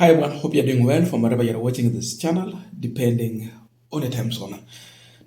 Hi everyone, hope you're doing well from wherever you're watching this channel, depending on the time zone.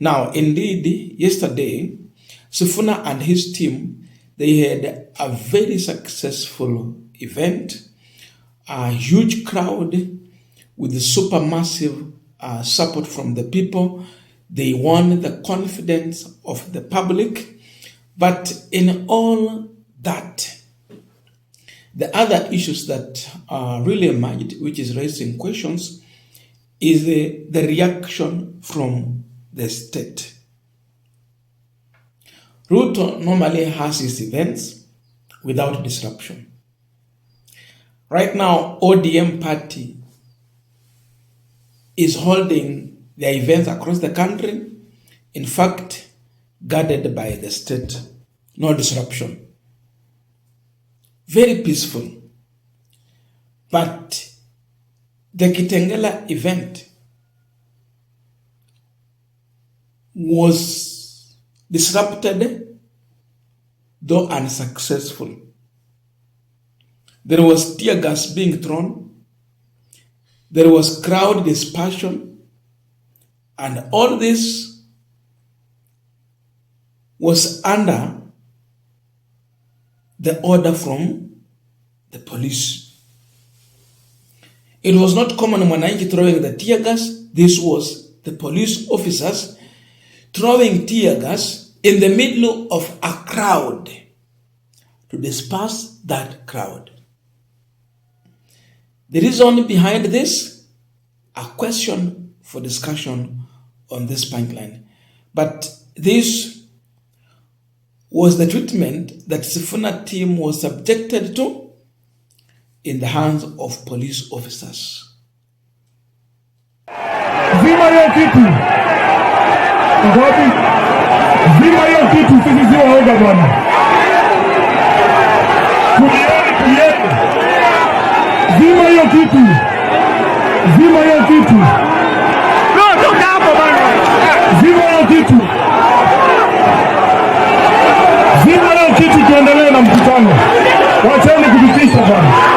Now, indeed, yesterday, Sifuna and his team, they had a very successful event, a huge crowd with supermassive support from the people. They won the confidence of the public. But in all that, the other issues that really emerged, which is raising questions, is the reaction from the state. Ruto normally has his events without disruption. Right now, ODM party is holding their events across the country, in fact, guarded by the state, no disruption. Very peaceful. But the Kitengela event was disrupted, though unsuccessful. There was tear gas being thrown. There was crowd dispersion. And all this was under the order from the police. It was not common Mwananchi throwing the tear gas. This was the police officers throwing tear gas in the middle of a crowd to disperse that crowd. The reason behind this, a question for discussion on this Punchline. But this was the treatment that Sifuna team was subjected to in the hands of police officers. Zima hiyo kitu. Ngapi? Zima hiyo kitu, sisi sio waoga bwana. Tulieni. Zima hiyo kitu. Zima hiyo kitu. No, toka hapo bwana. Zima hiyo kitu. Zima leo kitu, tuendelee na mkutano. Wacheni kututisha bwana.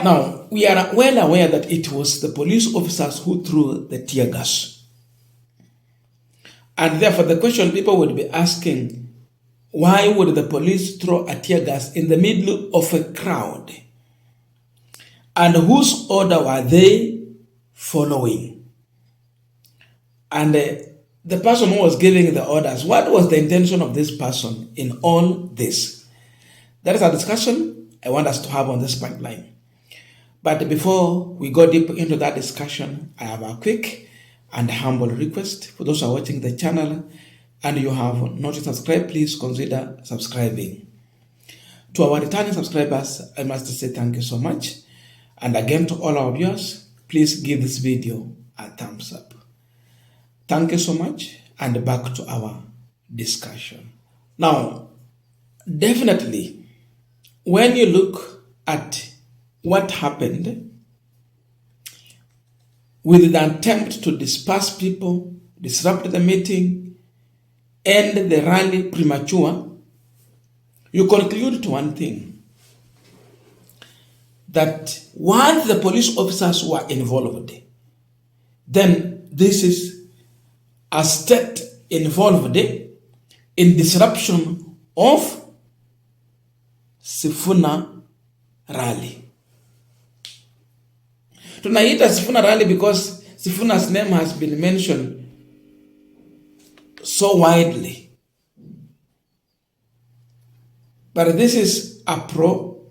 Now, we are well aware that it was the police officers who threw the tear gas. And therefore, the question people would be asking, why would the police throw a tear gas in the middle of a crowd? And whose order were they following? And the person who was giving the orders, what was the intention of this person in all this? That is a discussion I want us to have on this Punchline. But before we go deep into that discussion, I have a quick and humble request for those who are watching the channel and you have not yet subscribed, please consider subscribing. To our returning subscribers, I must say thank you so much. And again, to all our viewers, please give this video a thumbs up. Thank you so much, and back to our discussion. Now, definitely, when you look at what happened with the attempt to disperse people, disrupt the meeting, end the rally premature, you conclude to one thing, that once the police officers were involved, then this is a state involved in disruption of Sifuna rally. Tunaita Sifuna rally because Sifuna's name has been mentioned so widely. But this is a pro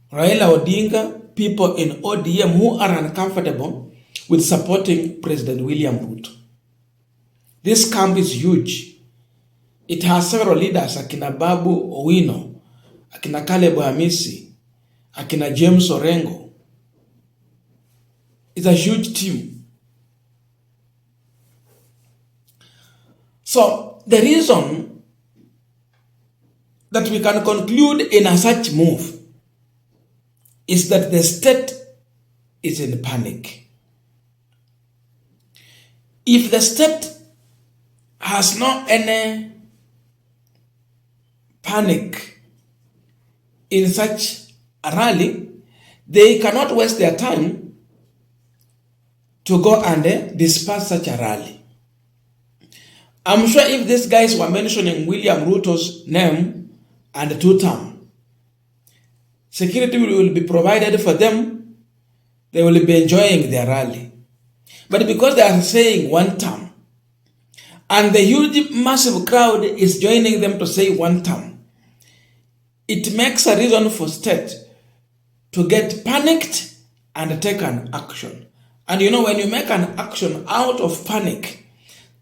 Raila Odinga people in ODM who are uncomfortable with supporting President William Ruto. This camp is huge. It has several leaders, akina Babu, Owino, akina Caleb Hamisi, akina James Orengo. It's a huge team. So the reason that we can conclude in a such move is that the state is in panic. If the state has not any panic in such a rally, they cannot waste their time to go and disperse such a rally. I'm sure if these guys were mentioning William Ruto's name and two-term, security will be provided for them, they will be enjoying their rally. But because they are saying one term, and the huge massive crowd is joining them to say one term, it makes a reason for state to get panicked and take an action. And you know, when you make an action out of panic,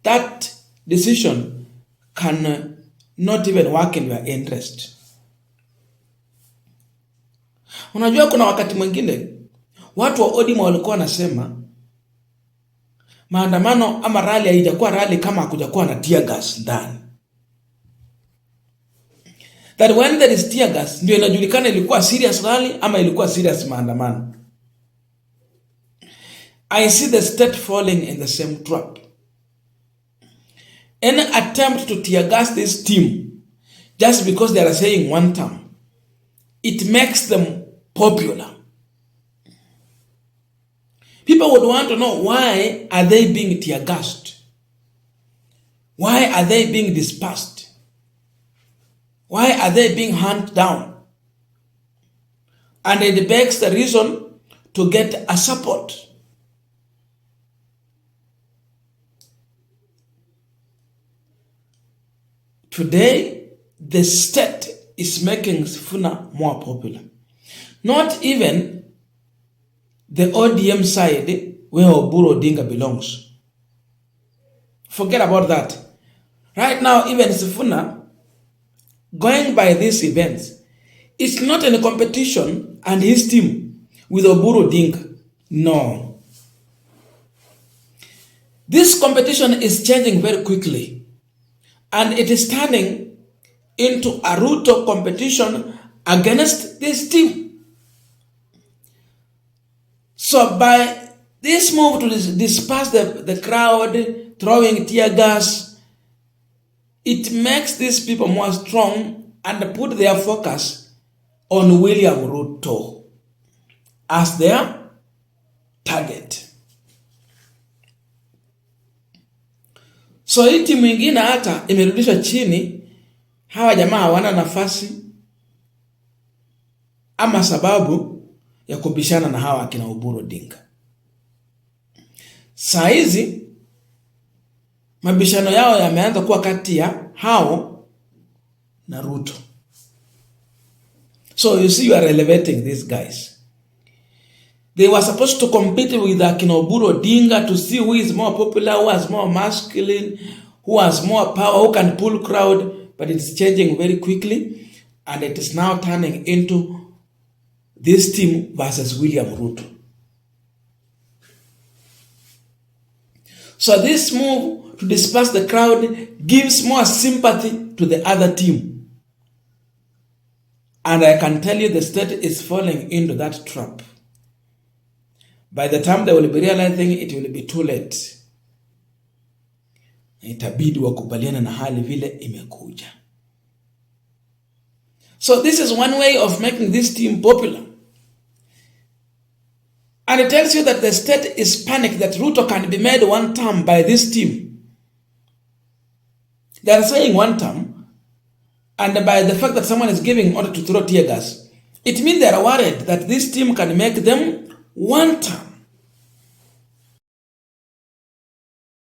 that decision can not even work in your interest. Unajua kuna wakati mwingine watu wa ODM walikuwa wanasema maandamano ama rally haijakuwa rally kama hakujakuwa na tear gas ndani. That when there is tear gas ndio inajulikana ilikuwa serious rally ama ilikuwa serious maandamano. I see the state falling in the same trap. Any attempt to tear gas this team just because they are saying one term, it makes them popular. People would want to know, why are they being tear gassed? Why are they being dispersed? Why are they being hunted down? And it begs the reason to get a support. Today, the state is making Sifuna more popular. Not even the ODM side where Oburu Odinga belongs. Forget about that. Right now, even Sifuna, going by these events, it's not in a competition and his team with Oburu Odinga. No. This competition is changing very quickly. And it is turning into a Ruto competition against this team. So by this move to disperse the crowd, throwing tear gas, it makes these people more strong and put their focus on William Ruto as their target. So hii timu ingine hata imerudishwa chini, hawa jamaa hawana nafasi ama sababu ya kubishana na hawa akina Oburu Odinga. Saa hizi mabishano yao yameanza kuwa kati ya hao na Ruto. So you see, you are elevating these guys. They were supposed to compete with akina Oburu Odinga to see who is more popular, who has more masculine, who has more power, who can pull crowd, but it's changing very quickly, and it is now turning into this team versus William Ruto. So this move to disperse the crowd gives more sympathy to the other team. And I can tell you the state is falling into that trap. By the time they will be realizing it will be too late. Itabidi wakubaliana na hali vile imekuja. So this is one way of making this team popular. And it tells you that the state is panicked that Ruto can be made one term by this team. They are saying one term, and by the fact that someone is giving order to throw tear gas, it means they are worried that this team can make them one term.